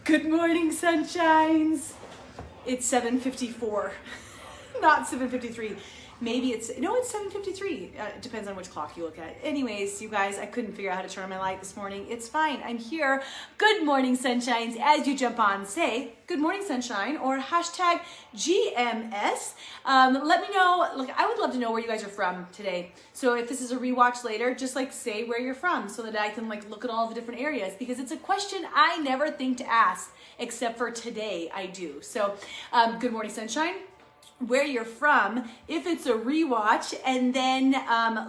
Good morning, sunshines. It's 7:54, not 7:53. Maybe it's 7:53. It depends on which clock you look at. Anyways, you guys, I couldn't figure out how to turn on my light this morning. It's fine. I'm here. Good morning, sunshines. As you jump on, say good morning, sunshine, or hashtag GMS. Let me know. Look, I would love to know where you guys are from today. So if this is a rewatch later, just say where you're from so that I can look at all the different areas, because it's a question I never think to ask, except for today I do. So good morning, sunshine, where you're from, if it's a rewatch, and then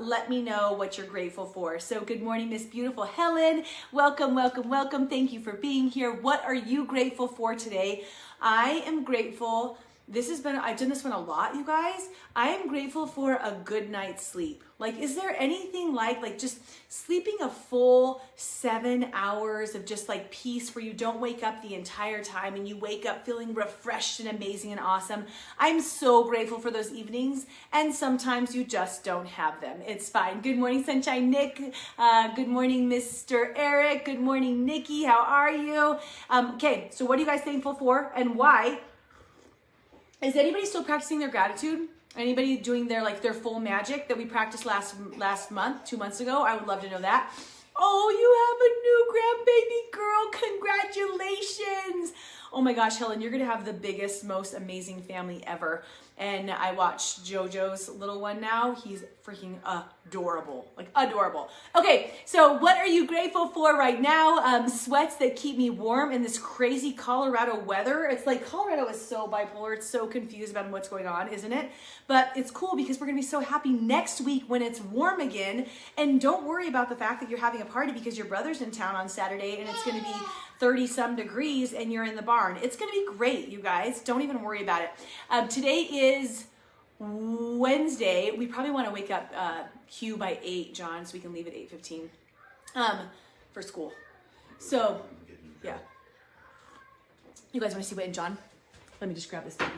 let me know what you're grateful for. So good morning, Miss Beautiful Helen. Welcome, welcome, welcome. Thank you for being here. What are you grateful for today? I am grateful. I've done this one a lot, you guys. I am grateful for a good night's sleep. Is there anything like just sleeping a full 7 hours of just peace where you don't wake up the entire time and you wake up feeling refreshed and amazing and awesome? I'm so grateful for those evenings, and sometimes you just don't have them. It's fine. Good morning, Sunshine Nick. Good morning, Mr. Eric. Good morning, Nikki. How are you? Okay, so what are you guys thankful for and why? Is anybody still practicing their gratitude? Anybody doing their full magic that we practiced last month, 2 months ago? I would love to know that. Oh, you have a new grandbaby girl. Congratulations. Oh my gosh, Helen, you're going to have the biggest, most amazing family ever. And I watched JoJo's little one now. He's freaking adorable, adorable. Okay, so what are you grateful for right now? Sweats that keep me warm in this crazy Colorado weather. It's Colorado is so bipolar. It's so confused about what's going on, isn't it? But it's cool because we're gonna be so happy next week when it's warm again. And don't worry about the fact that you're having a party because your brother's in town on Saturday and it's gonna be 30 some degrees and you're in the barn. It's gonna be great, you guys. Don't even worry about it. Today is Wednesday. We probably want to wake up Q by 8, John, so we can leave at 8:15 for school. So yeah, you guys want to see what in John? Let me just grab this baby.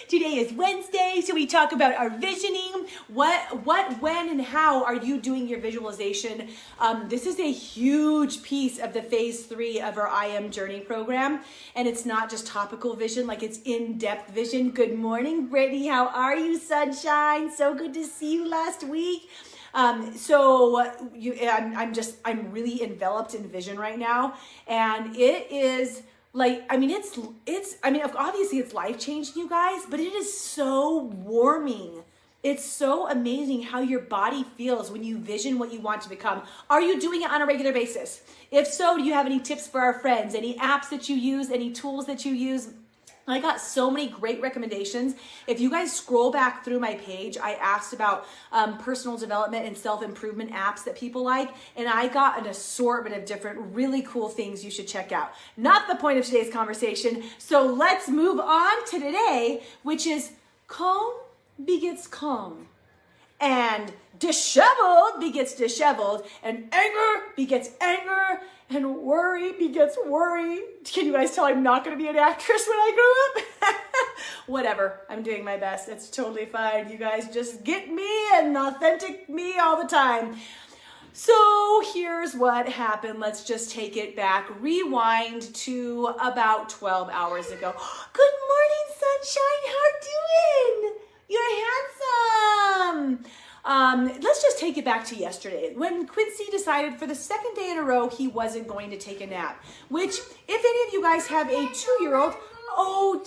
Today is Wednesday, so we talk about our visioning. What, when, and how are you doing your visualization? This is a huge piece of the phase 3 of our I Am Journey program, and it's not just topical vision, it's in-depth vision. Good morning, Brittany. How are you, sunshine? So good to see you last week. I'm really enveloped in vision right now, and it is obviously it's life-changing, you guys, but it is so warming. It's so amazing how your body feels when you vision what you want to become. Are you doing it on a regular basis? If so, do you have any tips for our friends? Any apps that you use? Any tools that you use? I got so many great recommendations. If you guys scroll back through my page, I asked about personal development and self-improvement apps that people like, and I got an assortment of different really cool things you should check out. Not the point of today's conversation, so let's move on to today, which is calm begets calm, and disheveled begets disheveled, and anger begets anger, and worry begets worry. Can you guys tell I'm not going to be an actress when I grow up? Whatever. I'm doing my best. It's totally fine. You guys just get me and authentic me all the time. So here's what happened. Let's just take it back. Rewind to about 12 hours ago. Good morning, sunshine. How you doing? You're handsome. Let's just take it back to yesterday when Quincy decided for the second day in a row he wasn't going to take a nap, which if any of you guys have a 2-year-old,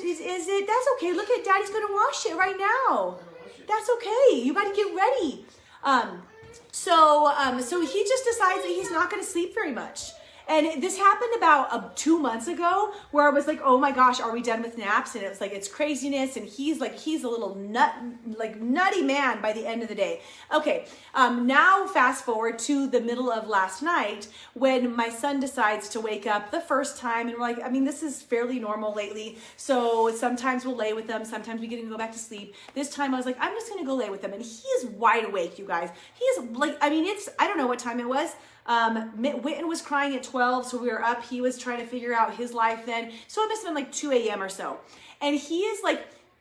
is it? That's okay. Look at Daddy's going to wash it right now. That's okay. You got to get ready. So he just decides that he's not going to sleep very much. And this happened about 2 months ago where I was like, oh my gosh, are we done with naps? And it was it's craziness. And he's a little nutty man by the end of the day. Okay. Now fast forward to the middle of last night when my son decides to wake up the first time. And we're this is fairly normal lately. So sometimes we'll lay with them. Sometimes we get to go back to sleep. This time I was I'm just going to go lay with them. And he is wide awake, you guys. He is I don't know what time it was. Witten was crying at 12, so we were up. He was trying to figure out his life then. So it must have been 2 a.m. or so. And he is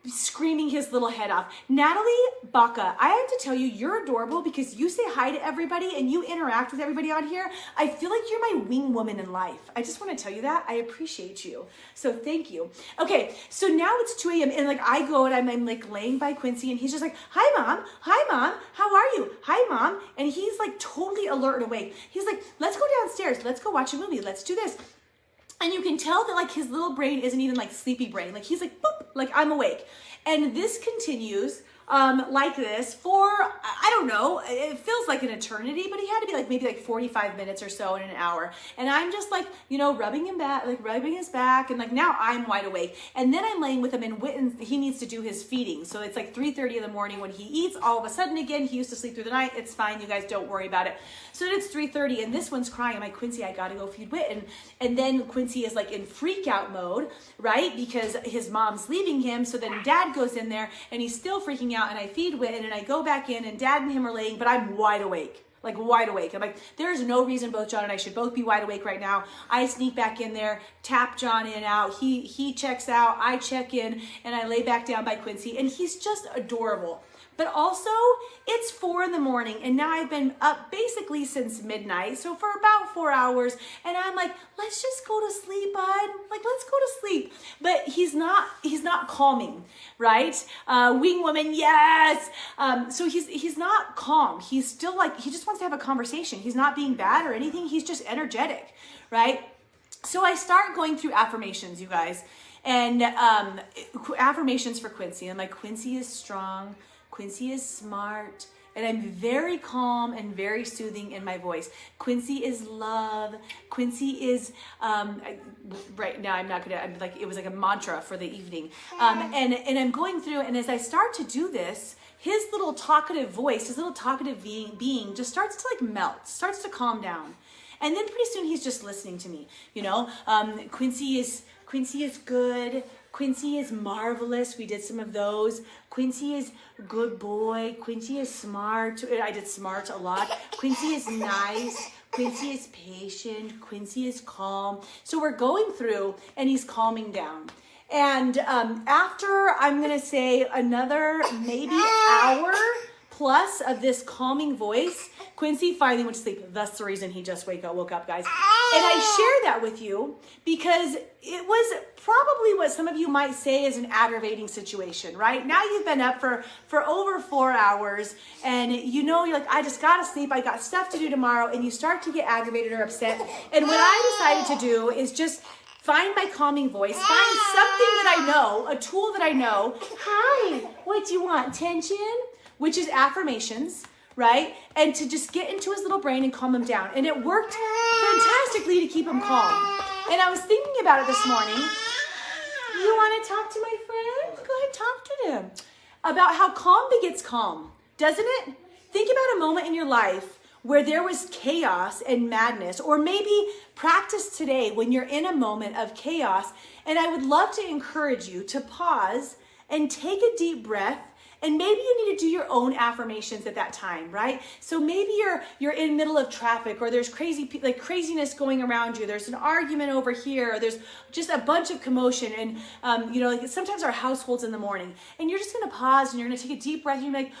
screaming his little head off. Natalie Baca, I have to tell you, you're adorable because you say hi to everybody and you interact with everybody on here. I feel like you're my wing woman in life. I just want to tell you that. I appreciate you. So thank you. Okay, so now it's 2 a.m. and like I go and I'm like laying by Quincy and he's just like, hi mom, how are you? Hi mom. And he's like totally alert and awake. He's like, let's go downstairs. Let's go watch a movie. Let's do this. And you can tell that like his little brain isn't even like sleepy brain. Like he's like, boop, like I'm awake. And this continues like this for, I don't know, it feels like an eternity, but he had to be like maybe like 45 minutes or so in an hour. And I'm just like, you know, rubbing him back, like rubbing his back. And like now I'm wide awake. And then I'm laying with him and Witten, he needs to do his feeding. So it's like 3:30 in the morning when he eats. All of a sudden again, he used to sleep through the night. It's fine. You guys don't worry about it. So then it's 3:30 and this one's crying. I'm like, Quincy, I got to go feed Witten. And then Quincy is like in freak out mode, right? Because his mom's leaving him. So then dad goes in there and he's still freaking out and I feed Witten and I go back in and dad and him are laying, but I'm wide awake. Like wide awake. I'm like, there's no reason both John and I should both be wide awake right now. I sneak back in there, tap John in and out. He checks out, I check in, and I lay back down by Quincy, and he's just adorable. But also, it's 4 in the morning, and now I've been up basically since midnight, so for about 4 hours, and I'm like, let's just go to sleep, bud. Like, let's go to sleep. But he's not calming, right? Wing woman, yes. So he's not calm. He's still like, he just wants to have a conversation. He's not being bad or anything. He's just energetic, right? So I start going through affirmations, you guys, and affirmations for Quincy. I'm like, Quincy is strong. Quincy is smart, and I'm very calm and very soothing in my voice. Quincy is love. Quincy is, right now I'm like, it was like a mantra for the evening. And I'm going through, and as I start to do this, his little talkative voice, his little talkative being just starts to like melt, starts to calm down. And then pretty soon he's just listening to me, you know? Quincy is good. Quincy is marvelous. We did some of those. Quincy is good boy. Quincy is smart. I did smart a lot. Quincy is nice. Quincy is patient. Quincy is calm. So we're going through and he's calming down. And after, I'm going to say another maybe hour plus of this calming voice, Quincy finally went to sleep. That's the reason he just woke up, guys. And I share that with you because it was probably what some of you might say is an aggravating situation, right? Now you've been up for over 4 hours and you know, you're like, I just gotta sleep. I got stuff to do tomorrow. And you start to get aggravated or upset. And what I decided to do is just find my calming voice, find something that I know, a tool that I know. Hi, what do you want? Tension? Which is affirmations, right? And to just get into his little brain and calm him down. And it worked fantastically to keep him calm. And I was thinking about it this morning. You want to talk to my friend? Go ahead, talk to him. About how calm begets calm, doesn't it? Think about a moment in your life where there was chaos and madness, or maybe practice today when you're in a moment of chaos. And I would love to encourage you to pause and take a deep breath. And maybe you need to do your own affirmations at that time, right? So maybe you're in the middle of traffic, or there's craziness going around you. There's an argument over here. Or there's just a bunch of commotion, and like sometimes our households in the morning, and you're just gonna pause and you're gonna take a deep breath. And you're like,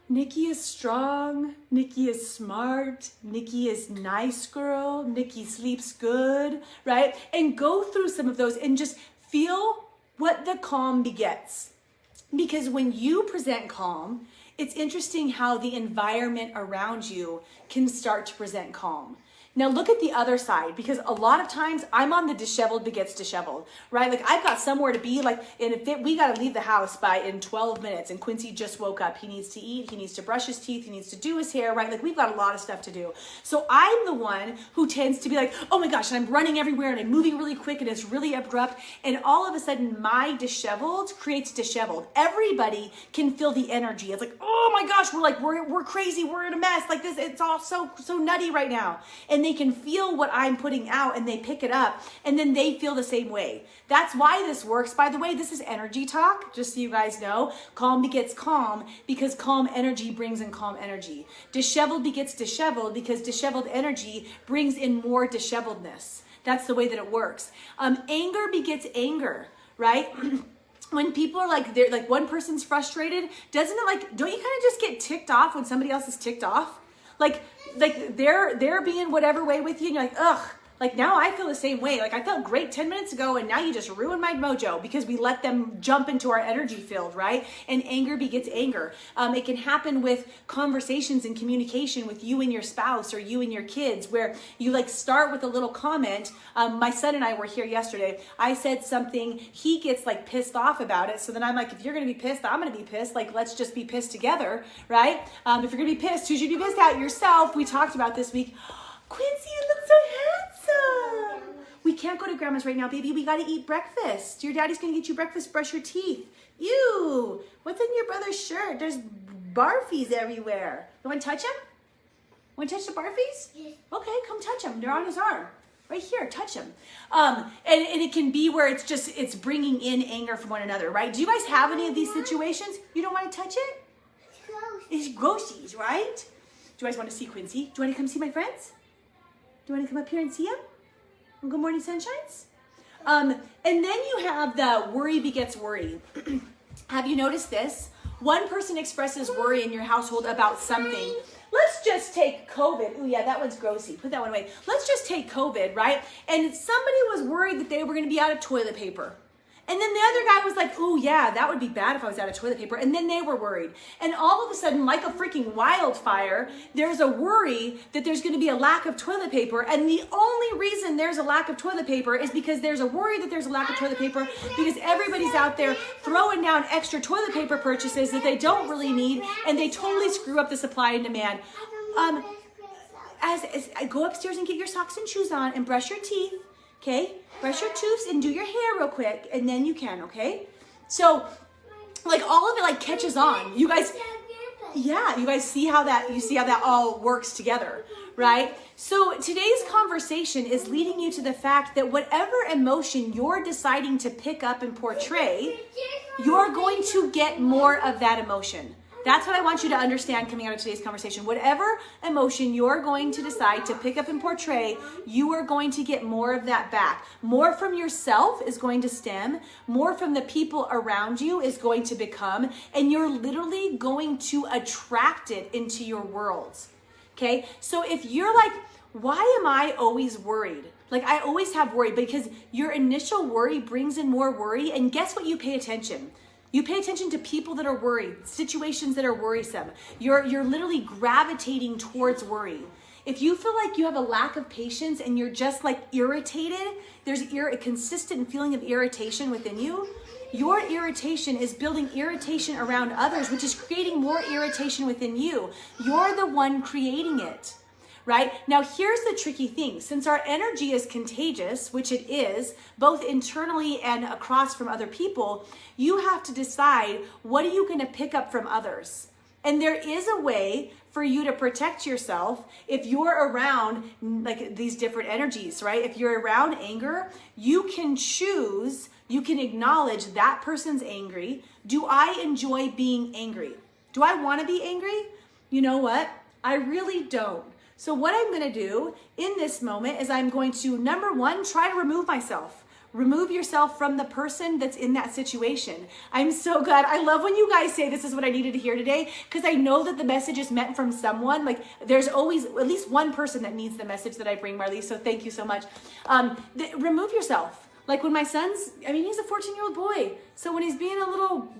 Nikki is strong. Nikki is smart. Nikki is nice girl. Nikki sleeps good, right? And go through some of those and just feel what the calm begets. Because when you present calm, it's interesting how the environment around you can start to present calm. Now look at the other side, because a lot of times I'm on the disheveled begets disheveled, right? Like I've got somewhere to be, like, and if we got to leave the house in 12 minutes, and Quincy just woke up. He needs to eat, he needs to brush his teeth, he needs to do his hair, right? Like we've got a lot of stuff to do. So I'm the one who tends to be like, oh my gosh, and I'm running everywhere and I'm moving really quick and it's really abrupt. And all of a sudden my disheveled creates disheveled. Everybody can feel the energy. It's like, oh my gosh, we're crazy, we're in a mess. Like this, it's all so nutty right now. And they can feel what I'm putting out and they pick it up, and then they feel the same way. That's why this works. By the way, this is energy talk, just so you guys know. Calm begets calm because calm energy brings in calm energy. Disheveled begets disheveled because disheveled energy brings in more disheveledness. That's the way that it works. Anger begets anger, right? when people are like, they're like, one person's frustrated, doesn't it like, don't you kind of just get ticked off when somebody else is ticked off? Like they're being whatever way with you and you're like, ugh. Like now I feel the same way. Like I felt great 10 minutes ago and now you just ruined my mojo because we let them jump into our energy field, right? And anger begets anger. It can happen with conversations and communication with you and your spouse or you and your kids where you like start with a little comment. My son and I were here yesterday. I said something, he gets like pissed off about it. So then I'm like, if you're going to be pissed, I'm going to be pissed. Like, let's just be pissed together, right? If you're going to be pissed, who should you be pissed at? Yourself. We talked about this week. Quincy, you look so handsome. We can't go to grandma's right now, baby. We got to eat breakfast. Your daddy's going to get you breakfast. Brush your teeth. Ew. What's in your brother's shirt? There's barfies everywhere. You want to touch him? Want to touch the barfies? Yes. Okay, come touch him. They're on his arm. Right here, touch him. And it can be where it's bringing in anger from one another, right? Do you guys have any of these situations? You don't want to touch it? It's grossies, right? Do you guys want to see Quincy? Do you want to come see my friends? Do you want to come up here and see him? Good morning, sunshines. And then you have the worry begets worry. Have you noticed this? One person expresses worry in your household about something. Let's just take COVID. Oh yeah, that one's grossy. Put that one away. Let's just take COVID, right? And somebody was worried that they were going to be out of toilet paper. And then the other guy was like, oh yeah, that would be bad if I was out of toilet paper. And then they were worried. And all of a sudden, like a freaking wildfire, there's a worry that there's going to be a lack of toilet paper. And the only reason there's a lack of toilet paper is because there's a worry that there's a lack of toilet paper because everybody's out there throwing down extra toilet paper purchases that they don't really need. And they totally screw up the supply and demand. As go upstairs and get your socks and shoes on and brush your teeth. Okay, brush your tooths and do your hair real quick, and then you can, okay? So, like, all of it, like, catches on. You guys, yeah, you guys see how that all works together, right? So, today's conversation is leading you to the fact that whatever emotion you're deciding to pick up and portray, you're going to get more of that emotion. That's what I want you to understand coming out of today's conversation. Whatever emotion you're going to decide to pick up and portray, you are going to get more of that back. More from yourself is going to stem. More from the people around you is going to become. And you're literally going to attract it into your world. Okay? So if you're like, why am I always worried? Like I always have worry because your initial worry brings in more worry. And guess what? You pay attention. You pay attention to people that are worried, situations that are worrisome. You're literally gravitating towards worry. If you feel like you have a lack of patience and you're just like irritated, there's a consistent feeling of irritation within you. Your irritation is building irritation around others, which is creating more irritation within you. You're the one creating it. Right? Now, here's the tricky thing. Since our energy is contagious, which it is, both internally and across from other people, you have to decide what are you going to pick up from others. And there is a way for you to protect yourself if you're around like these different energies, right? If you're around anger, you can choose, you can acknowledge that person's angry. Do I enjoy being angry? Do I want to be angry? You know what? I really don't. So what I'm going to do in this moment is I'm going to, number one, try to remove myself. Remove yourself from the person that's in that situation. I'm so glad. I love when you guys say this is what I needed to hear today because I know that the message is meant from someone. Like there's always at least one person that needs the message that I bring, Marley. So thank you so much. Remove yourself. Like when my son's, I mean, he's a 14-year-old boy. So when he's being a little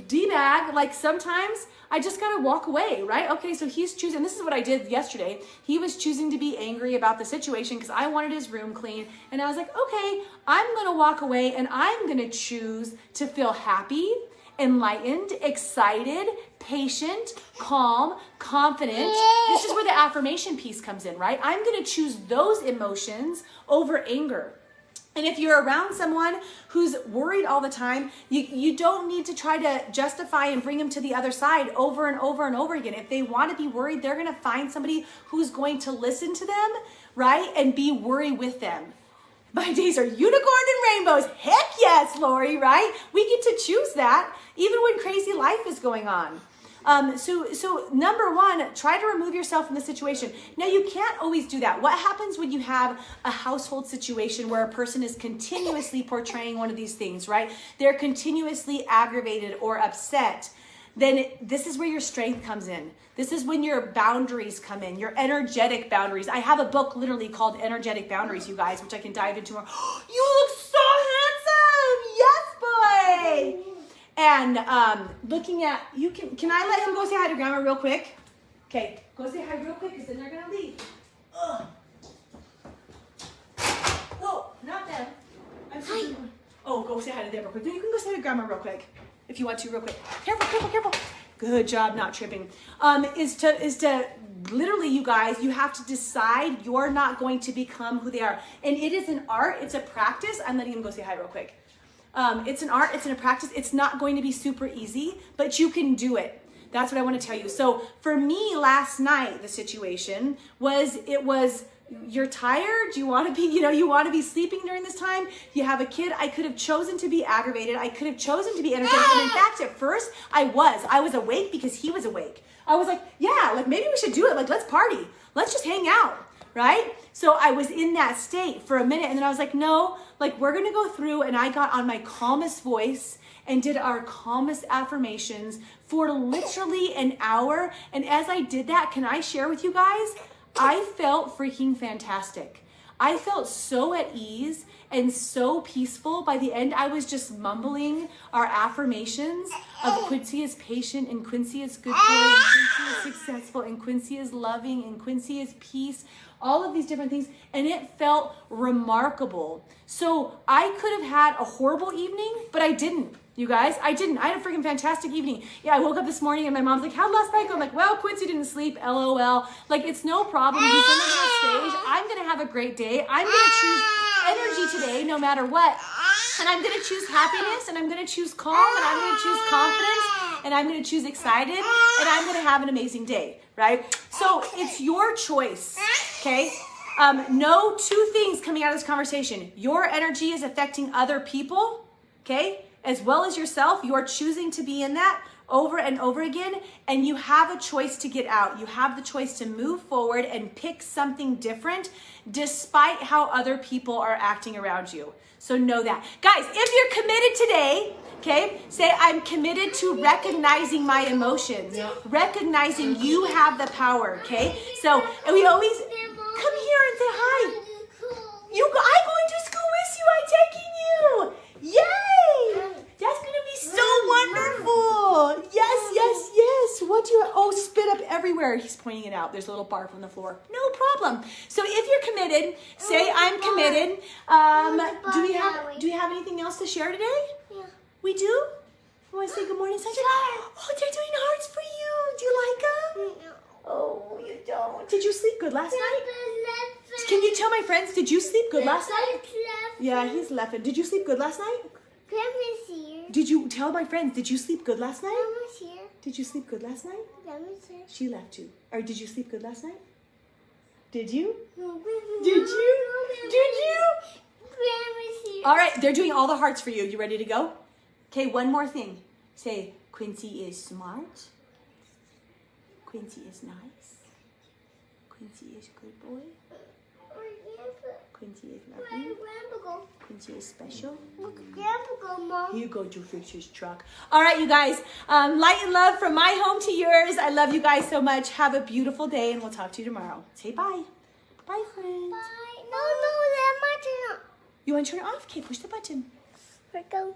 D-bag, like sometimes I just gotta walk away, right? Okay, so he's choosing, this is what I did yesterday. He was choosing to be angry about the situation because I wanted his room clean. And I was like, okay, I'm gonna walk away and I'm gonna choose to feel happy, enlightened, excited, patient, calm, confident. This is where the affirmation piece comes in, right? I'm gonna choose those emotions over anger. And if you're around someone who's worried all the time, you don't need to try to justify and bring them to the other side over and over and over again. If they want to be worried, they're going to find somebody who's going to listen to them, right? And be worried with them. My days are unicorn and rainbows. Heck yes, Lori, right? We get to choose that even when crazy life is going on. So number one, try to remove yourself from the situation. Now, you can't always do that. What happens when you have a household situation where a person is continuously portraying one of these things, right? They're continuously aggravated or upset. Then this is where your strength comes in. This is when your boundaries come in, your energetic boundaries. I have a book literally called Energetic Boundaries, you guys, which I can dive into more. You look so handsome. Yes, boy. And looking at, can I let him go say hi to Grandma real quick? Okay, go say hi real quick because then they're going to leave. Ugh. Whoa, not them. I'm sorry. Oh, go say hi to them real quick. You can go say hi to Grandma real quick if you want to real quick. Careful. Good job not tripping. Is to literally, you guys, you have to decide you're not going to become who they are. And it is an art. It's a practice. I'm letting him go say hi real quick. It's an art, it's a practice. It's not going to be super easy, but you can do it. That's what I want to tell you. So for me last night, the situation was, you're tired. You want to be, you want to be sleeping during this time. You have a kid. I could have chosen to be aggravated. I could have chosen to be energetic. And in fact, at first I was awake because he was awake. I was like, yeah, like maybe we should do it. Like, let's party. Let's just hang out. Right? So I was in that state for a minute and then I was like, no, like we're going to go through, and I got on my calmest voice and did our calmest affirmations for literally an hour. And as I did that, can I share with you guys? I felt freaking fantastic. I felt so at ease and so peaceful. By the end, I was just mumbling our affirmations of Quincy is patient, and Quincy is good boy, and Quincy is successful, and Quincy is loving, and Quincy is peace. All of these different things, and it felt remarkable. So I could have had a horrible evening, but I didn't. You guys, I didn't. I had a freaking fantastic evening. Yeah, I woke up this morning and my mom's like, how'd last night go? I'm like, well, Quincy didn't sleep, LOL. Like, it's no problem. He's in the stage. I'm going to have a great day. I'm going to choose energy today, no matter what. And I'm going to choose happiness, and I'm going to choose calm, and I'm going to choose confidence, and I'm going to choose excited, and I'm going to have an amazing day, right? So it's your choice, okay? No two things coming out of this conversation. Your energy is affecting other people, okay? As well as yourself. You are choosing to be in that over and over again, and you have a choice to get out. You have the choice to move forward and pick something different despite how other people are acting around you. So know that. Guys, if you're committed today, okay, say I'm committed to recognizing my emotions, recognizing you have the power, okay? So, and we always come here and say hi. I'm going to school with you. I'm taking you. Yay! That's going to be so wonderful. Yes. What do you, spit up everywhere. He's pointing it out. There's a little barf on the floor. No problem. So if you're committed, say I'm committed. Do we have anything else to share today? Yeah. We do? You want to say good morning, Sunshine? Oh, they're doing hearts for you. Do you like them? No. Oh, you don't. Did you sleep good last night? Can you tell my friends, did you sleep good last night? Yeah, he's laughing. Did you sleep good last night? Grandma's here. Did you tell my friends, did you sleep good last night? Grandma's here. Did you sleep good last night? Grandma's here. She left you. Or did you sleep good last night? Did you? No, Did you? Grandma's here. All right, they're doing all the hearts for you. You ready to go? Okay, one more thing. Say, Quincy is smart. Quincy is nice. Quincy is good boy. Quincy is lovely. Quincy is special. Look, Grandpa go, Mom. You go to fix his truck. All right, you guys. Light and love from my home to yours. I love you guys so much. Have a beautiful day, and we'll talk to you tomorrow. Say bye. Bye, friends. Bye. No, let my turn off. You want to turn it off? Okay, push the button. Here we go.